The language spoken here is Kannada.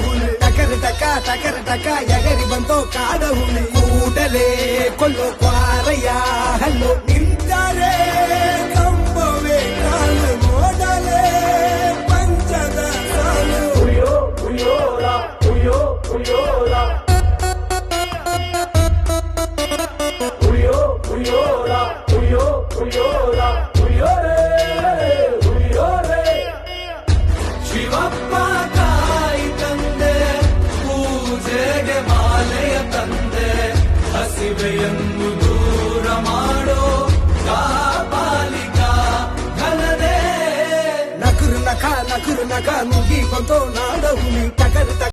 ಹುಲಿ ಟಕರ ಟಕ ಎಗರಿ ಬಂತೋ ಕಾಡ ಹುಲಿ ಕೂಡಲೇ ಕೊಲ್ಲೋ ಕ್ವಾರಯ್ಯ ಹಲ್ಲು ನಿಂತರೆ ಕಂಬವೇ ಕಾಲು ನೋಡಲೇ ಪಂಚದ ಸಾಲು ಉಯ್ಯೋ ಉಯ್ಯೋಲ ಉಯ್ಯೋ ಉಯ್ಯೋಲ ಉಯ್ಯೋ ಉಯ್ಯೋಲ ಉಯ್ಯೋ ಉಯ್ಯೋಲ ಉಯ್ಯೋರೇ ಉಯ್ಯೋರೇ ಶಿವಪ್ಪ ಕಾಯಿ ತಂದೆ ಪೂಜೆಗೆ ಮಾಲೆಯ ತಂದೆ ಹಸಿವೆಯನ್ನು ದೂರ ಮಾಡೋ ಕಾಪಾಲಿಕ ಘನದೇ ನಕುರು ನಕ ನುಗ್ಗಿ ಬಂತೋ ನಾಡ ಹುಲಿ ಟಕರ್